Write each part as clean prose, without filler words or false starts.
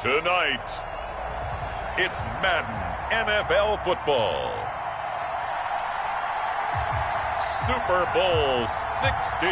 Tonight, it's Madden NFL football. Super Bowl 60.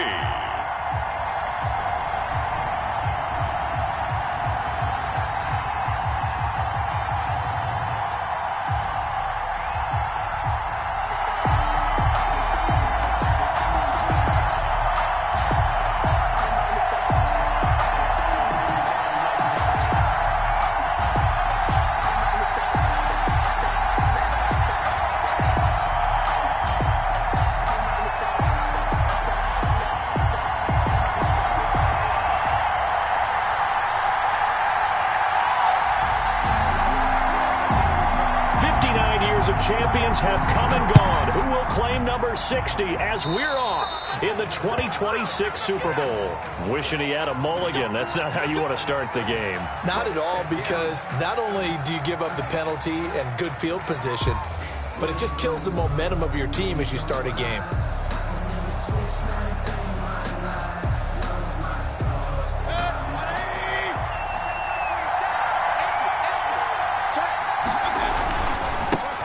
Champions have come and gone. Who will claim number 60 as we're off in the 2026 Super Bowl? Wishing he had a mulligan. That's not how you want to start the game. Not at all, because not only do you give up the penalty and good field position, but it just kills the momentum of your team as you start a game.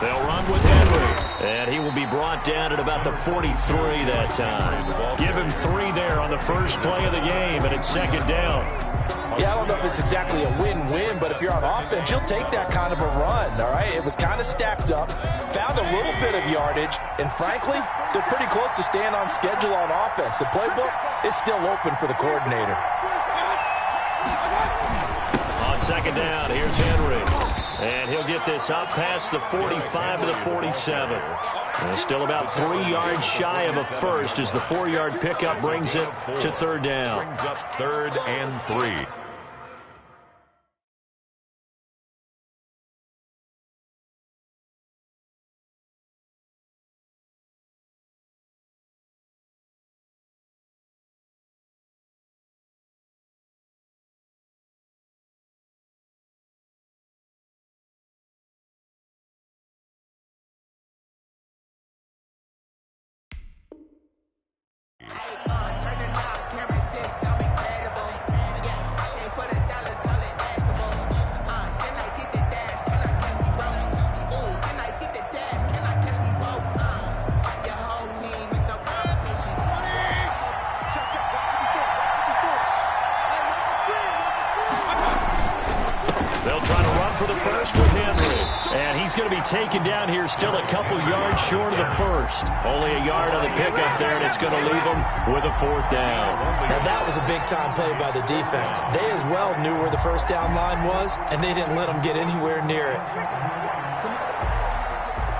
They'll run with Henry, and he will be brought down at about the 43 that time. Give him 3 there on the first play of the game, and it's second down. Yeah, I don't know if it's exactly a win-win, but if you're on offense, you'll take that kind of a run, all right? It was kind of stacked up, found a little bit of yardage, and frankly, they're pretty close to staying on schedule on offense. The playbook is still open for the coordinator. On second down, here's Henry. And he'll get this up past the 45 to the 47. And still about 3 yards shy of a first as the 4-yard pickup brings it to third down. Brings up 3rd and 3. Taken down here, still a couple yards short of the first. Only a yard on the pickup there, and it's going to leave them with a 4th down. Now that was a big-time play by the defense. They as well knew where the first down line was, and they didn't let them get anywhere near it.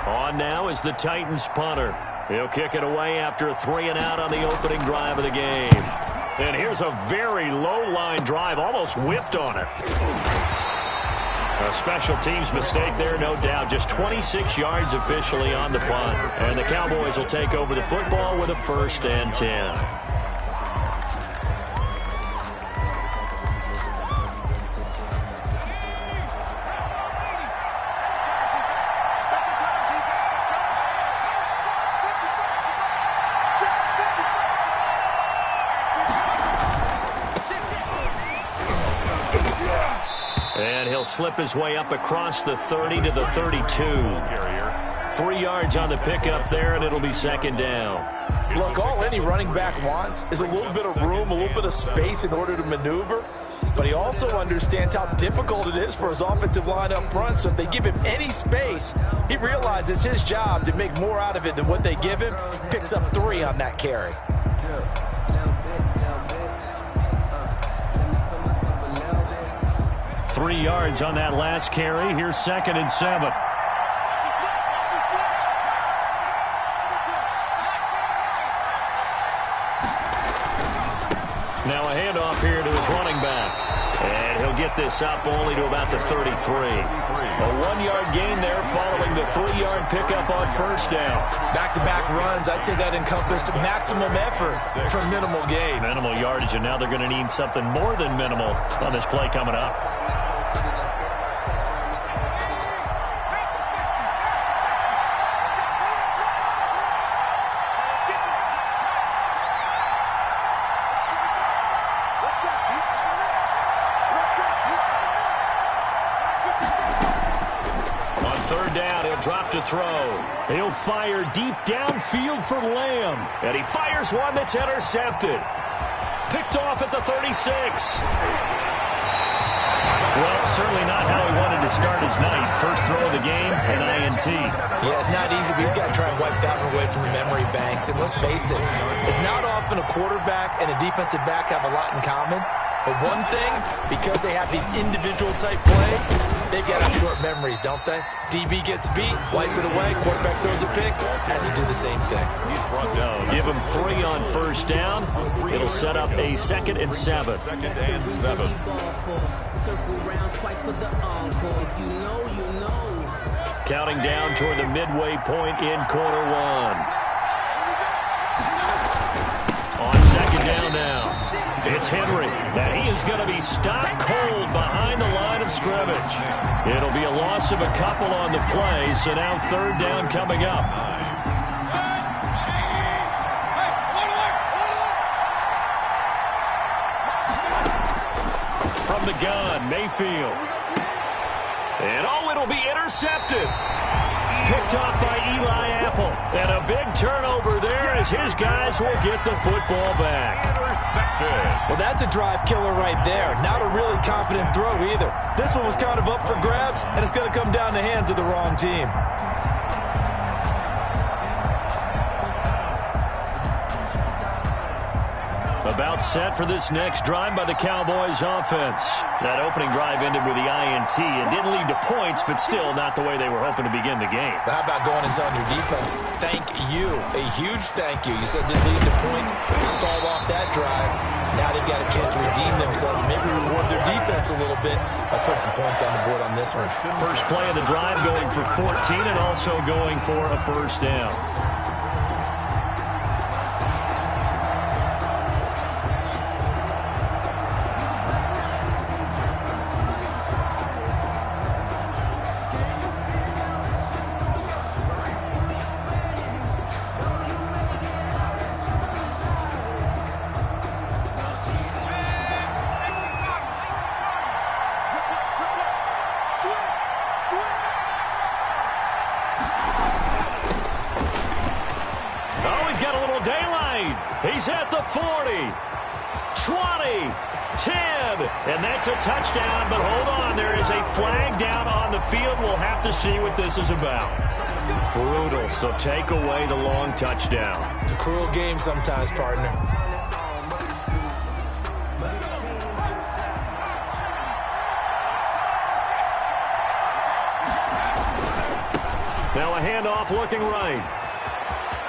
On now is the Titans punter. He'll kick it away after a 3-and-out on the opening drive of the game. And here's a very low-line drive, almost whiffed on it. A special teams mistake there, no doubt. Just 26 yards officially on the punt. And the Cowboys will take over the football with a 1st and 10. Slip his way up across the 30 to the 32. 3 yards on the pickup there, and it'll be second down. Look, all any running back wants is a little bit of room, a little bit of space in order to maneuver. But he also understands how difficult it is for his offensive line up front. So if they give him any space, he realizes his job to make more out of it than what they give him. Picks up 3 on that carry. 3 yards on that last carry. Here's 2nd and 7. Now a handoff here to his running back. And he'll get this up only to about the 33. A 1-yard gain there following the 3-yard pickup on first down. Back-to-back runs, I'd say that encompassed maximum effort for minimal gain. Minimal yardage, and now they're going to need something more than minimal on this play coming up. third down. He'll drop to throw. He'll fire deep downfield for Lamb. And he fires one that's intercepted. Picked off at the 36. Well, certainly not how he wanted to start his night. First throw of the game, an INT. Yeah, it's not easy, but he's got to try and wipe that one away from the memory banks. And let's face it, it's not often a quarterback and a defensive back have a lot in common. But one thing, because they have these individual type plays, they've got short memories, don't they? DB gets beat, wipe it away, quarterback throws a pick, has to do the same thing. Give him 3 on first down. It'll set up a 2nd and 7. Counting down toward the midway point in quarter 1. On 2nd down now. It's Henry, and he is going to be stopped cold behind the line of scrimmage. It'll be a loss of a couple on the play, so now 3rd down coming up. From the gun, Mayfield. And it'll be intercepted. Picked off by Eli Apple. And a big turnover there as his guys will get the football back. Well, that's a drive killer right there. Not a really confident throw either. This one was kind of up for grabs, and it's going to come down the hands of the wrong team. About set for this next drive by the Cowboys offense. That opening drive ended with the INT. It didn't lead to points, but still not the way they were hoping to begin the game. But how about going and telling your defense, thank you, a huge thank you. You said didn't lead to points, stalled off that drive. Now they've got a chance to redeem themselves, maybe reward their defense a little bit by putting some points on the board on this one. First play of the drive going for 14 and also going for a first down. He's at the 40, 20, 10, and that's a touchdown. But hold on, there is a flag down on the field. We'll have to see what this is about. Brutal, so take away the long touchdown. It's a cruel game sometimes, partner. Now a handoff looking right.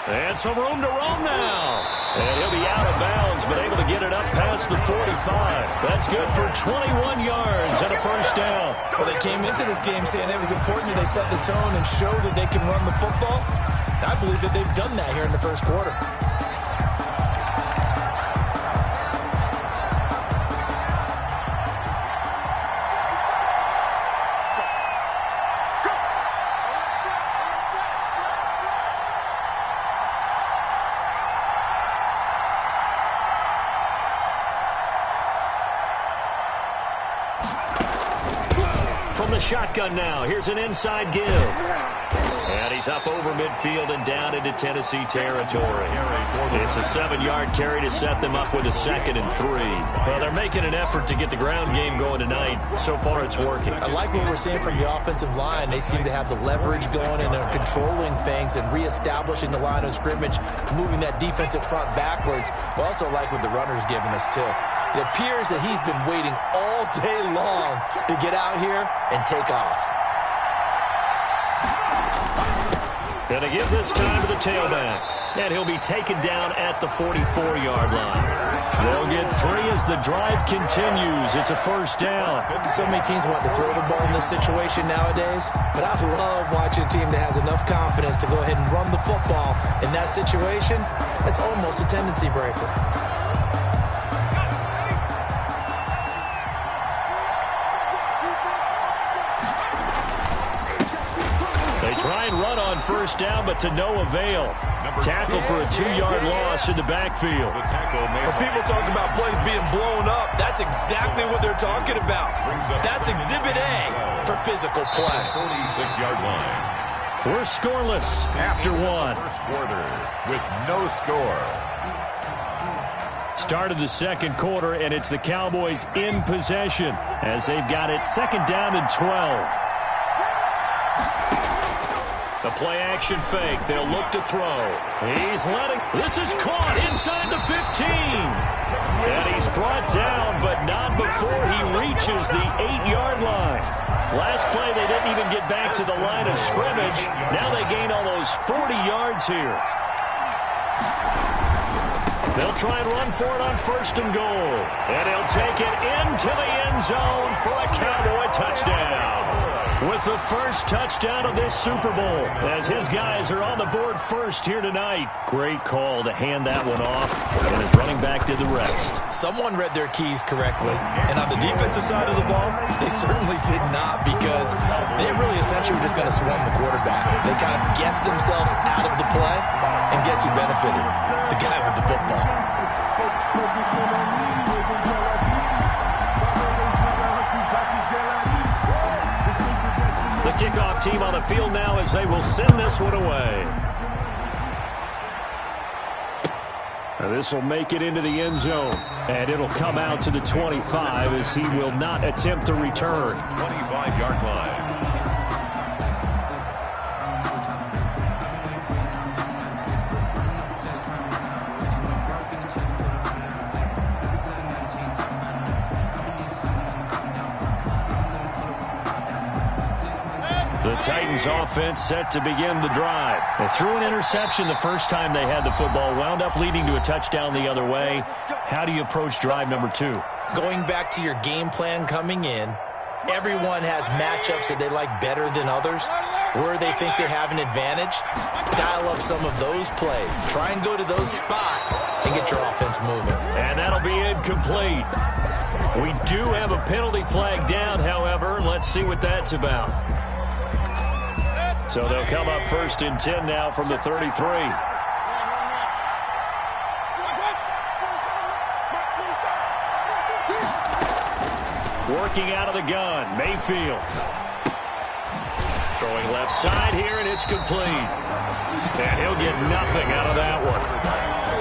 And some room to roam now. And he'll be out of bounds, but able to get it up past the 45. That's good for 21 yards and a first down. Well, they came into this game saying it was important that they set the tone and show that they can run the football. I believe that they've done that here in the first quarter. From the shotgun now, here's an inside give. And he's up over midfield and down into Tennessee territory. It's a 7-yard carry to set them up with a 2nd and 3. Well, they're making an effort to get the ground game going tonight. So far, it's working. I like what we're seeing from the offensive line. They seem to have the leverage going and are controlling things and reestablishing the line of scrimmage, moving that defensive front backwards. But also like what the runner's giving us, too. It appears that he's been waiting all day long to get out here and take off. And a give this time to the tailback. And he'll be taken down at the 44-yard line. They'll get 3 as the drive continues. It's a first down. So many teams want to throw the ball in this situation nowadays, but I love watching a team that has enough confidence to go ahead and run the football in that situation. That's almost a tendency breaker. Try and run on first down, but to no avail. Tackle for a 2-yard loss in the backfield. When people talk about plays being blown up, that's exactly what they're talking about. That's Exhibit A for physical play. 46-yard line. We're scoreless after one. First quarter with no score. Start of the second quarter, and it's the Cowboys in possession as they've got it second down and 12. The play-action fake. They'll look to throw. He's letting. This is caught inside the 15. And he's brought down, but not before he reaches the 8-yard line. Last play, they didn't even get back to the line of scrimmage. Now they gain almost 40 yards here. They'll try and run for it on first and goal. And he'll take it into the end zone for a Cowboy touchdown. With the first touchdown of this Super Bowl, as his guys are on the board first here tonight. Great call to hand that one off, and his running back did the rest. Someone read their keys correctly, and on the defensive side of the ball, they certainly did not, because they really essentially were just going to swarm the quarterback. They kind of guessed themselves out of the play, and guess who benefited? The guy with the football. The kickoff team on the field now as they will send this one away. Now this will make it into the end zone, and it'll come out to the 25 as he will not attempt to return. 25-yard line. The Titans offense set to begin the drive. They threw an interception the first time they had the football, wound up leading to a touchdown the other way. How do you approach drive number 2? Going back to your game plan coming in, everyone has matchups that they like better than others. Where they think they have an advantage, dial up some of those plays. Try and go to those spots and get your offense moving. And that'll be incomplete. We do have a penalty flag down, however. Let's see what that's about. So they'll come up first and 10 now from the 33. Working out of the gun, Mayfield. Throwing left side here, and it's complete. And he'll get nothing out of that one.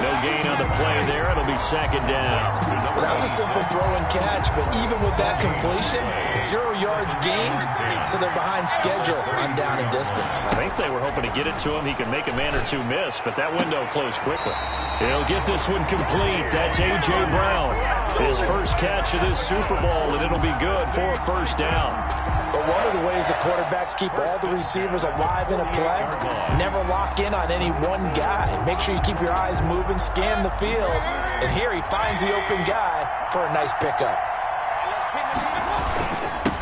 No gain on the play there. It'll be second down. Well, that was a simple throw and catch, but even with that completion, 0 yards gained, so they're behind schedule on down and distance. I think they were hoping to get it to him. He could make a man or two miss, but that window closed quickly. He'll get this one complete. That's A.J. Brown. His first catch of this Super Bowl, and it'll be good for a first down. But one of the ways the quarterbacks keep all the receivers alive in a play, never lock in on any one guy. Make sure you keep your eyes moving, scan the field, and here he finds the open guy for a nice pickup.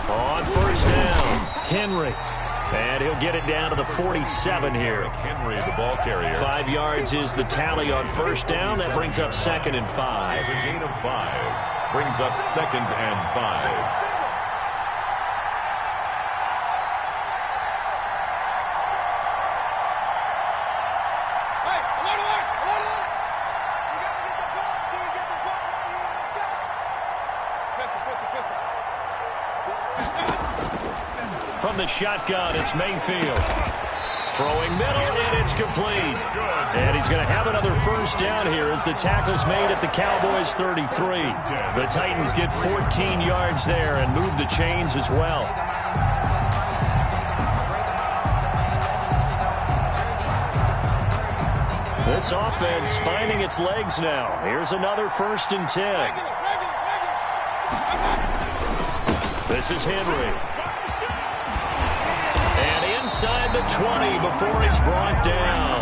On first down, Henry. And he'll get it down to the 47 here. Henry, the ball carrier. 5 yards is the tally on first down. That brings up second and 5. A gain of 5 brings up second and 5. From the shotgun, it's Mayfield. Throwing middle, and it's complete. And he's going to have another first down here as the tackle's made at the Cowboys 33. The Titans get 14 yards there and move the chains as well. This offense finding its legs now. Here's another first and 10. This is Henry. Inside the 20 before it's brought down.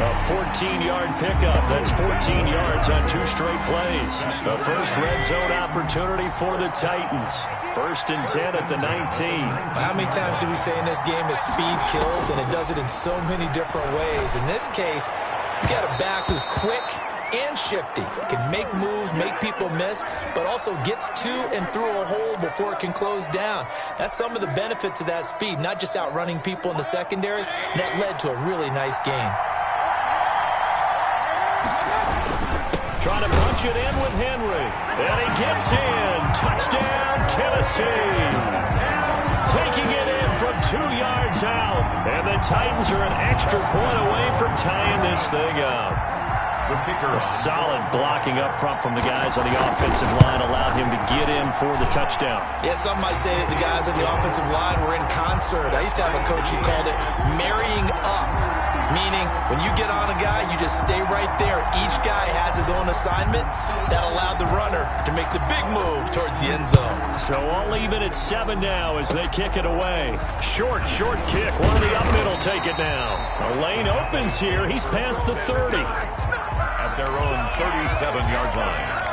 A 14-yard pickup. That's 14 yards on 2 straight plays. The first red zone opportunity for the Titans. First and 10 at the 19. How many times do we say in this game is speed kills, and it does it in so many different ways. In this case, you got a back who's quick, and shifty. Can make moves, make people miss, but also gets to and through a hole before it can close down. That's some of the benefits of that speed, not just outrunning people in the secondary. And that led to a really nice game. Trying to punch it in with Henry. And he gets in. Touchdown, Tennessee. Taking it in from 2 yards out. And the Titans are an extra point away from tying this thing up. The kicker. A solid blocking up front from the guys on the offensive line allowed him to get in for the touchdown. Yeah, some might say that the guys on the offensive line were in concert. I used to have a coach who called it marrying up. Meaning, when you get on a guy, you just stay right there. Each guy has his own assignment. That allowed the runner to make the big move towards the end zone. So all even at 7 now as they kick it away. Short kick. One of the up middle take it now. A lane opens here. He's past the 30. At their own 37-yard line.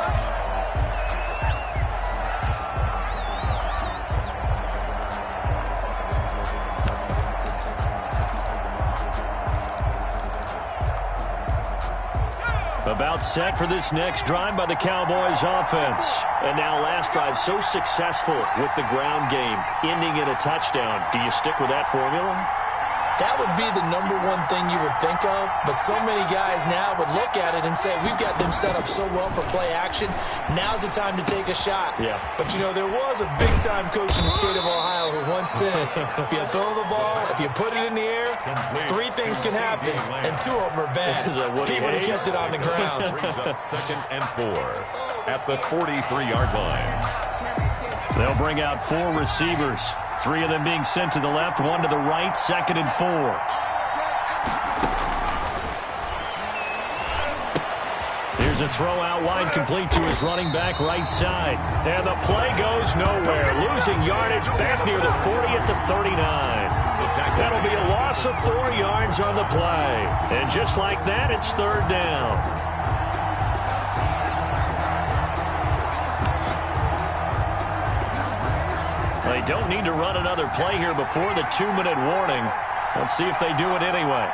About set for this next drive by the Cowboys offense. And now last drive so successful with the ground game, ending in a touchdown. Do you stick with that formula? That would be the number one thing you would think of, but so many guys now would look at it and say, we've got them set up so well for play action. Now's the time to take a shot. Yeah. But, you know, there was a big-time coach in the state of Ohio who once said, if you throw the ball, if you put it in the air, 3 things can happen, and 2 of them are bad. He would have kissed it on the ground. Brings up 2nd and 4 at the 43-yard line. They'll bring out 4 receivers. 3 of them being sent to the left, 1 to the right, 2nd and 4. Here's a throw out wide, complete to his running back right side. And the play goes nowhere. Losing yardage back near the 40 at the 39. That'll be a loss of 4 yards on the play. And just like that, it's 3rd down. They don't need to run another play here before the 2-minute warning. Let's see if they do it anyway.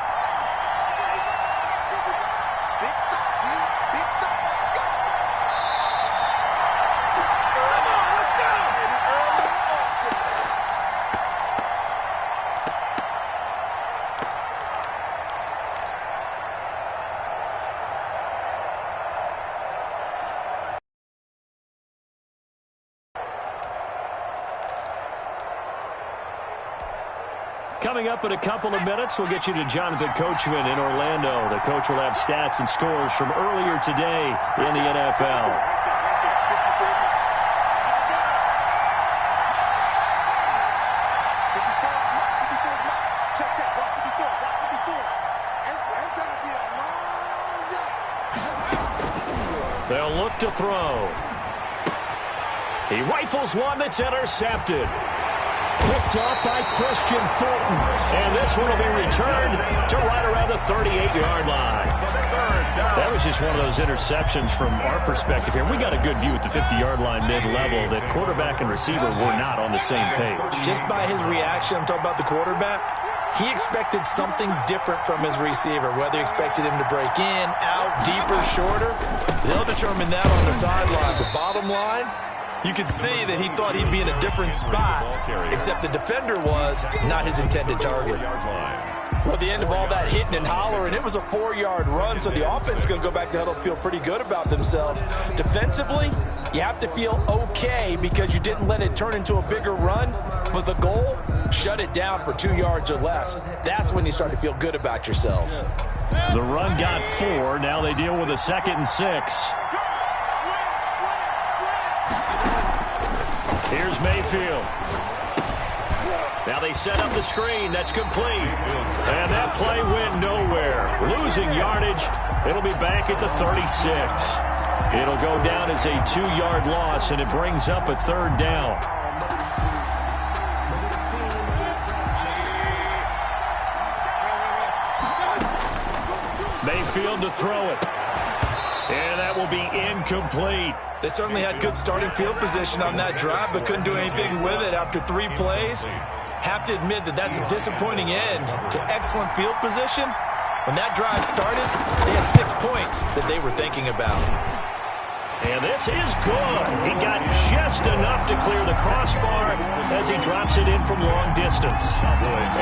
Coming up in a couple of minutes, we'll get you to Jonathan Coachman in Orlando. The coach will have stats and scores from earlier today in the NFL. They'll look to throw. He rifles one that's intercepted. Picked off by Christian Fulton. And this one will be returned to right around the 38-yard line. That was just one of those interceptions from our perspective here. We got a good view at the 50-yard line mid-level that quarterback and receiver were not on the same page. Just by his reaction, I'm talking about the quarterback, he expected something different from his receiver, whether he expected him to break in, out, deeper, shorter. They'll determine that on the sideline. The bottom line, you could see that he thought he'd be in a different spot, except the defender was not his intended target. Well, at the end of all that hitting and hollering, it was a 4-yard run, so the offense is going to go back to huddle, feel pretty good about themselves. Defensively, you have to feel okay because you didn't let it turn into a bigger run, but the goal, shut it down for 2 yards or less. That's when you start to feel good about yourselves. The run got 4. Now they deal with a 2nd and 6. Here's Mayfield. Now they set up the screen. That's complete. And that play went nowhere. Losing yardage. It'll be back at the 36. It'll go down as a 2-yard loss, and it brings up a 3rd down. Mayfield to throw it. And that will be incomplete. They certainly had good starting field position on that drive, but couldn't do anything with it after 3 plays. Have to admit that that's a disappointing end to excellent field position When that drive started, they had 6 points that they were thinking about. And this is good. He got just enough to clear the crossbar as he drops it in from long distance.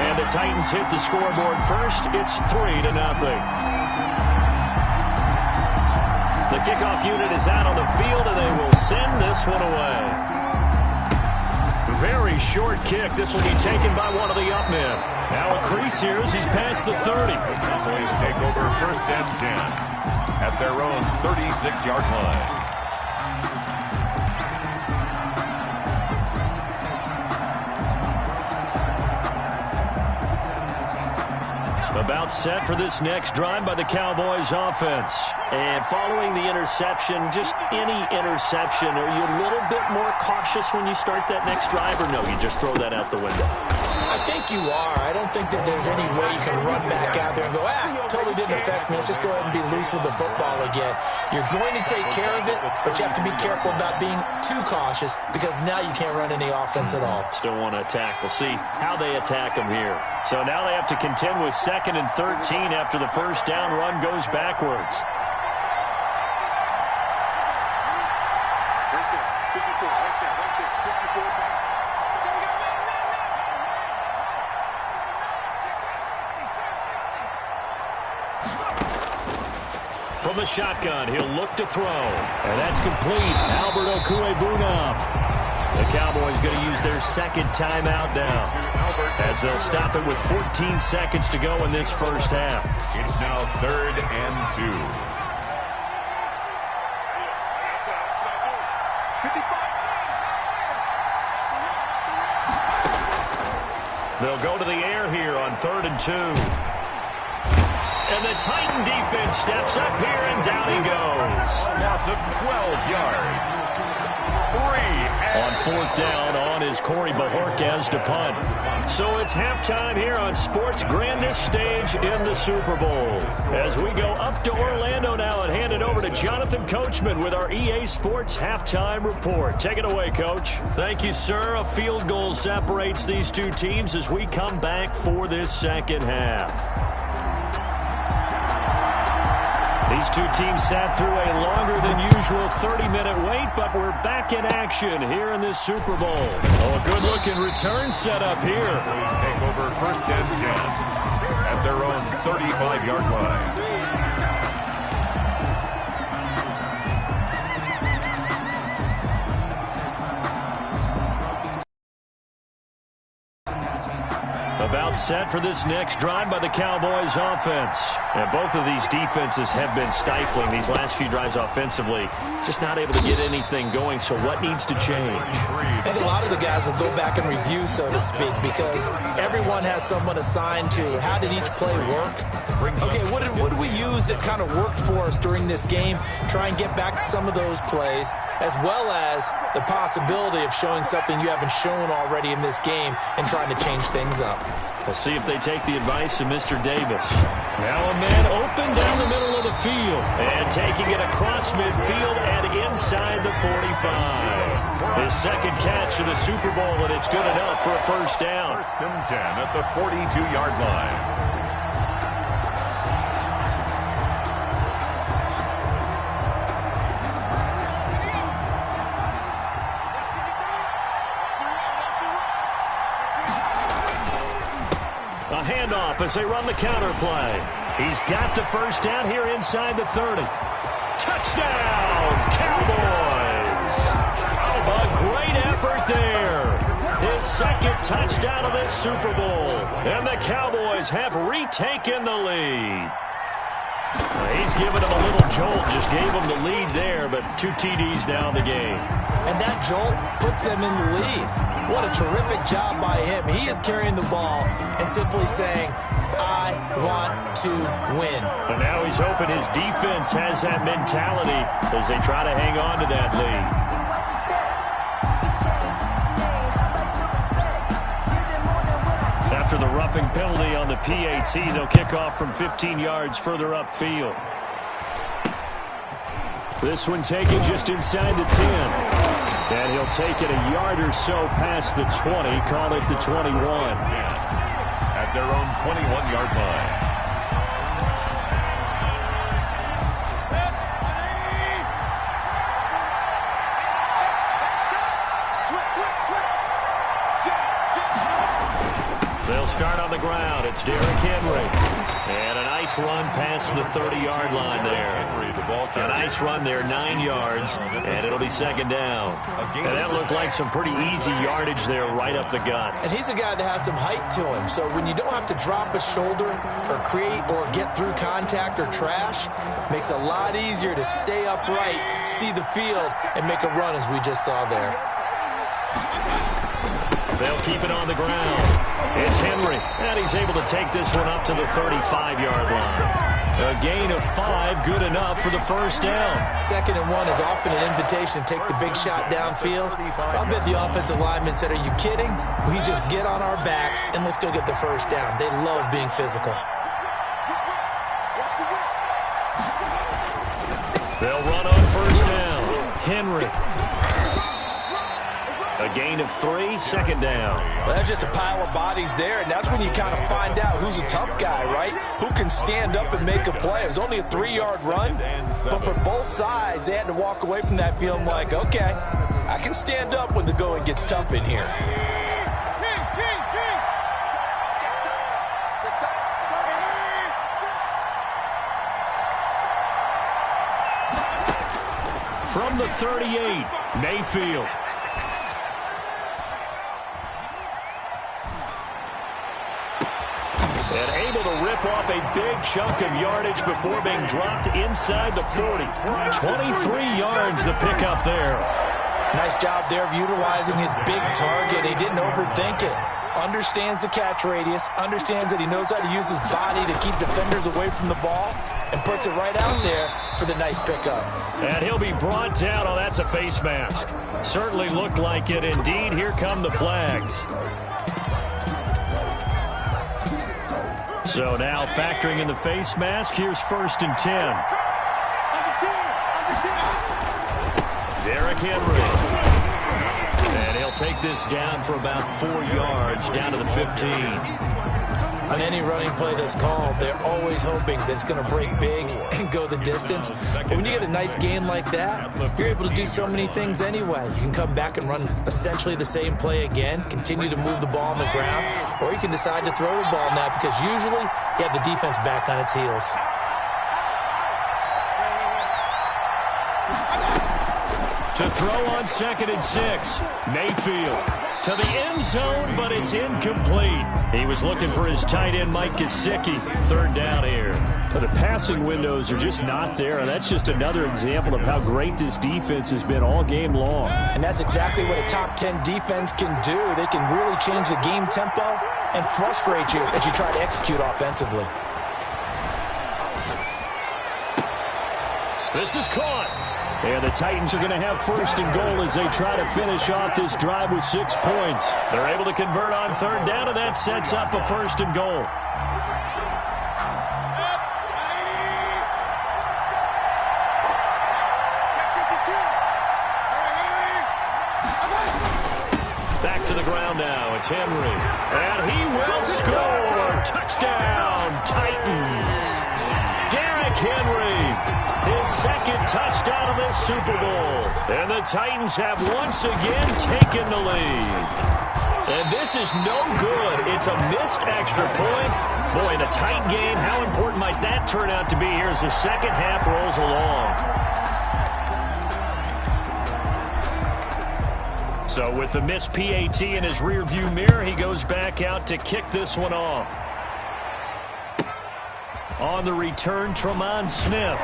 And the Titans hit the scoreboard first. It's 3-0. The kickoff unit is out on the field, and they will send this one away. Very short kick. This will be taken by one of the up men. Now a crease here as he's past the 30. The Cowboys take over 1st and 10 at their own 36-yard line. About set for this next drive by the Cowboys offense. And following the interception, just any interception, are you a little bit more cautious when you start that next drive, or no, you just throw that out the window? I think you are. I don't think that there's any way you can run back out there and go, totally didn't affect me. Let's just go ahead and be loose with the football again. You're going to take care of it, but you have to be careful about being too cautious because now you can't run any offense at all. Still want to attack. We'll see how they attack them here. So now they have to contend with 2nd and 13 after the first down run goes backwards. From the shotgun, he'll look to throw. And that's complete. Albert Okwuegbunam. The Cowboys going to use their 2nd timeout now, as they'll stop it with 14 seconds to go in this first half. It's now 3rd and 2. They'll go to the air here on 3rd and 2. And the Titan defense steps up here, and down he goes. Loss of 12 yards. 3 On 4th down, on is Corey Bajorquez to punt. So it's halftime here on sports' grandest stage in the Super Bowl. As we go up to Orlando now and hand it over to Jonathan Coachman with our EA Sports Halftime Report. Take it away, Coach. Thank you, sir. A field goal separates these two teams as we come back for this second half. These two teams sat through a longer than usual 30-minute wait, but we're back in action here in this Super Bowl. Oh, a good-looking return set up here. Cowboys take over 1st and 10 at their own 35-yard line. About set for this next drive by the Cowboys offense. And both of these defenses have been stifling these last few drives offensively. Just not able to get anything going, so what needs to change? I think a lot of the guys will go back and review, so to speak, because everyone has someone assigned to how did each play work. Okay, what did we use that kind of worked for us during this game? Try and get back to some of those plays, as well as the possibility of showing something you haven't shown already in this game and trying to change things up. We'll see if they take the advice of Mr. Davis. Now a man open down the middle of the field. And taking it across midfield and inside the 45. His 2nd catch of the Super Bowl, and it's good enough for a first down. 1st and 10 at the 42-yard line. A handoff as they run the counter play. He's got the first down here inside the 30. Touchdown, Cowboys! Oh, a great effort there. His 2nd touchdown of this Super Bowl. And the Cowboys have retaken the lead. He's given them a little jolt, just gave them the lead there, but 2 TDs now in the game. And that jolt puts them in the lead. What a terrific job by him. He is carrying the ball and simply saying, I want to win. And now he's hoping his defense has that mentality as they try to hang on to that lead. After the roughing penalty on the PAT, they'll kick off from 15 yards further upfield. This one taken just inside the 10. And he'll take it a yard or so past the 20, call it the 21. At their own 21-yard line. They'll start on the ground. It's Derrick Henry. And a nice run past the 30-yard line there. A nice run there, 9 yards, and it'll be second down. And that looked like some pretty easy yardage there right up the gut. And he's a guy that has some height to him, so when you don't have to drop a shoulder or create or get through contact or trash, makes it a lot easier to stay upright, see the field, and make a run as we just saw there. They'll keep it on the ground. It's Henry, and he's able to take this one up to the 35-yard line. A gain of 5, good enough for the first down. 2nd and 1 is often an invitation to take the big shot downfield. I'll bet the offensive lineman said, "Are you kidding? We just get on our backs and let's go get the first down." They love being physical. They'll run on first down. Henry. A gain of 3, second down. Well, that's just a pile of bodies there, and that's when you kind of find out who's a tough guy, right? Who can stand up and make a play. It was only a 3-yard run, but for both sides, they had to walk away from that feeling like, okay, I can stand up when the going gets tough in here. From the 38, Mayfield. And able to rip off a big chunk of yardage before being dropped inside the 40. 23 yards the pickup there. Nice job there of utilizing his big target. He didn't overthink it. Understands the catch radius, understands that he knows how to use his body to keep defenders away from the ball, and puts it right out there for the nice pickup. And he'll be brought down. Oh, that's a face mask. Certainly looked like it. Indeed, here come the flags. So now factoring in the face mask, here's 1st and 10. Derrick Henry. And he'll take this down for about 4 yards, down to the 15. On any running play that's called, they're always hoping that it's going to break big and go the distance. But when you get a nice gain like that, you're able to do so many things anyway. You can come back and run essentially the same play again, continue to move the ball on the ground, or you can decide to throw the ball now because usually you have the defense back on its heels. To throw on 2nd and 6, Mayfield to the end zone, but it's incomplete. He was looking for his tight end, Mike Gesicki. 3rd down here. But the passing windows are just not there, and that's just another example of how great this defense has been all game long. And that's exactly what a top 10 defense can do. They can really change the game tempo and frustrate you as you try to execute offensively. This is caught. And the Titans are going to have 1st and goal as they try to finish off this drive with 6 points. They're able to convert on 3rd down, and that sets up a 1st and goal. Back to the ground now. It's Henry. And he will score. Touchdown, Titans. Derrick Henry. His 2nd touchdown of this Super Bowl. And the Titans have once again taken the lead. And this is no good. It's a missed extra point. Boy, in a tight game, how important might that turn out to be here as the second half rolls along. So with the missed PAT in his rearview mirror, he goes back out to kick this one off. On the return, Tremont Smith.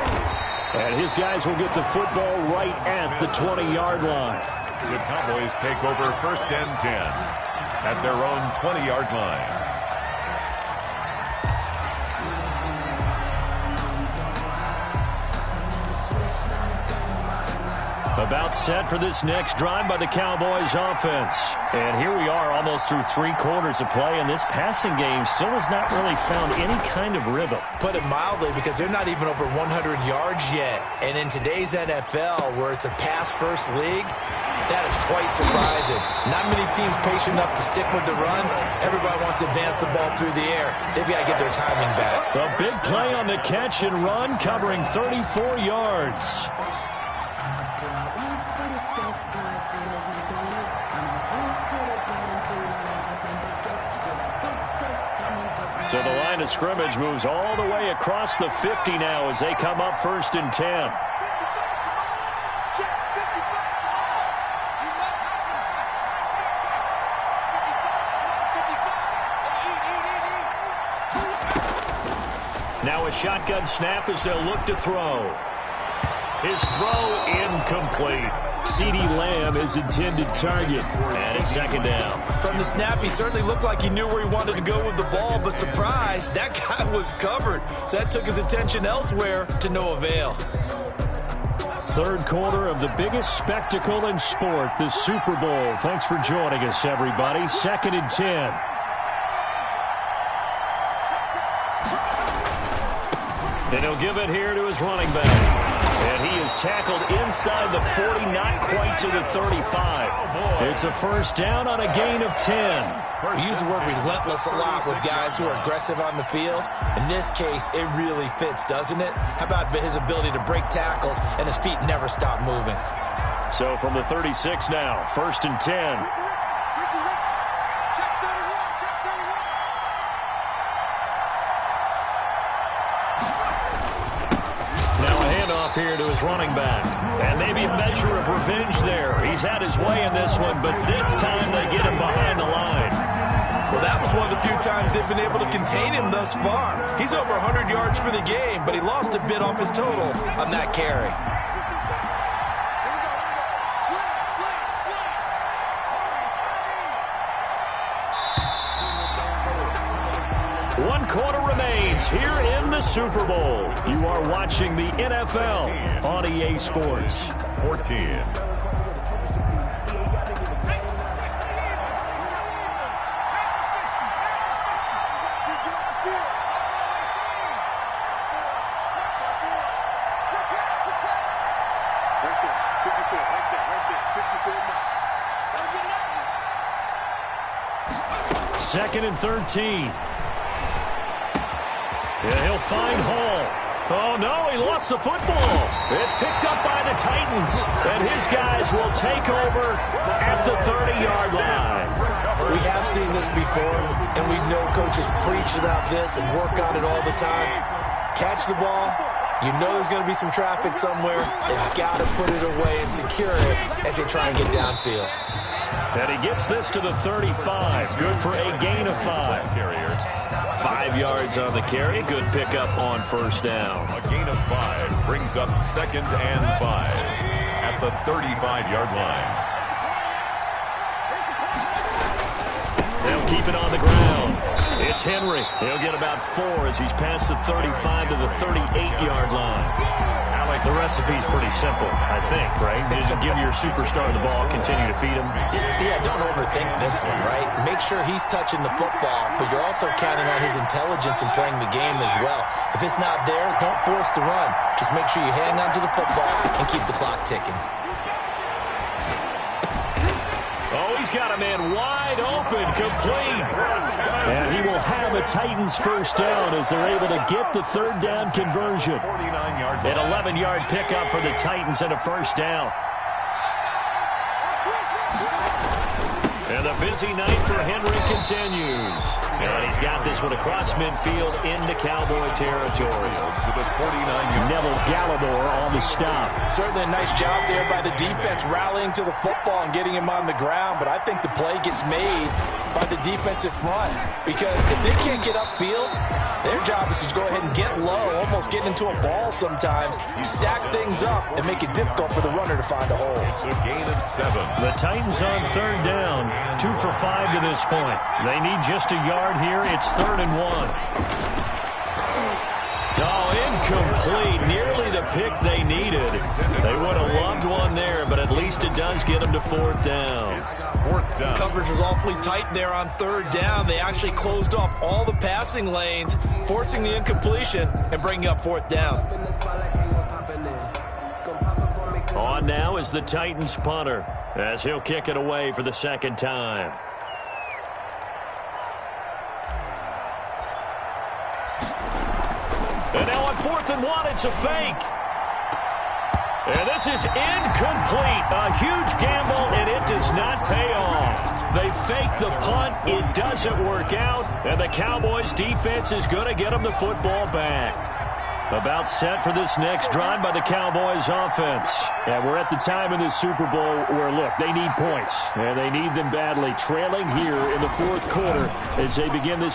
And his guys will get the football right at the 20-yard line. The Cowboys take over 1st and 10 at their own 20-yard line. About set for this next drive by the Cowboys offense. And here we are almost through 3 quarters of play, and this passing game still has not really found any kind of rhythm. Put it mildly, because they're not even over 100 yards yet. And in today's NFL, where it's a pass-first league, that is quite surprising. Not many teams patient enough to stick with the run. Everybody wants to advance the ball through the air. They've got to get their timing back. A big play on the catch and run, covering 34 yards. So the line of scrimmage moves all the way across the 50 now as they come up 1st and 10. Now a shotgun snap as they'll look to throw. His throw incomplete. CeeDee Lamb is intended target. And it's 2nd down. From the snap, he certainly looked like he knew where he wanted to go with the ball, but surprise, that guy was covered. So that took his attention elsewhere to no avail. 3rd quarter of the biggest spectacle in sport, the Super Bowl. Thanks for joining us, everybody. 2nd and 10. And he'll give it here to his running back. And he is tackled inside the 40, not quite to the 35. It's a 1st down on a gain of 10. We use the word relentless a lot with guys who are aggressive on the field. In this case, it really fits, doesn't it? How about his ability to break tackles and his feet never stop moving? So from the 36 now, 1st and 10. Here to his running back. And maybe a measure of revenge there. He's had his way in this one, but this time they get him behind the line. Well, that was one of the few times they've been able to contain him thus far. He's over 100 yards for the game, but he lost a bit off his total on that carry. One quarter remains here in the Super Bowl. You are watching the NFL on EA Sports. 14. Second and 13. Yeah, he'll find Hall. Oh, no, he lost the football. It's picked up by the Titans, and his guys will take over at the 30-yard line. We have seen this before, and we know coaches preach about this and work on it all the time. Catch the ball. You know there's going to be some traffic somewhere. They've got to put it away and secure it as they try and get downfield. And he gets this to the 35. Good for a gain of 5. 5 yards on the carry. Good pickup on 1st down. A gain of 5 brings up 2nd and 5 at the 35-yard line. They'll keep it on the ground. It's Henry. He'll get about 4 as he's past the 35 to the 38-yard line. The recipe's pretty simple, I think, right? Just give your superstar the ball, continue to feed him. Yeah, don't overthink this one, right? Make sure he's touching the football, but you're also counting on his intelligence in playing the game as well. If it's not there, don't force the run. Just make sure you hang on to the football and keep the clock ticking. Oh, he's got a man wide open, complete. And he will have a Titans 1st down as they're able to get the 3rd down conversion. An 11-yard pickup for the Titans and a 1st down. And the busy night for Henry continues. And he's got this one across midfield into Cowboy territory. Neville Gallimore on the stop. Certainly a nice job there by the defense rallying to the football and getting him on the ground, but I think the play gets made by the defensive front because if they can't get upfield, their job is to go ahead and get low, almost get into a ball sometimes, stack things up, and make it difficult for the runner to find a hole. It's a gain of 7. The Titans on 3rd down, 2 for 5 to this point. They need just a yard here. It's 3rd and 1. Oh, incomplete. Nearly the pick they needed. They would have loved one there, but at least it does get them to 4th down. It's 4th down. Coverage was awfully tight there on 3rd down. They actually closed off all the passing lanes, forcing the incompletion and bringing up 4th down. On now is the Titans punter as he'll kick it away for the 2nd time. And now on 4th and 1, it's a fake. And this is incomplete. A huge gamble, and it does not pay off. They fake the punt. It doesn't work out, and the Cowboys defense is going to get them the football back. About set for this next drive by the Cowboys offense. And we're at the time in this Super Bowl where, look, they need points, and they need them badly. Trailing here in the fourth quarter as they begin this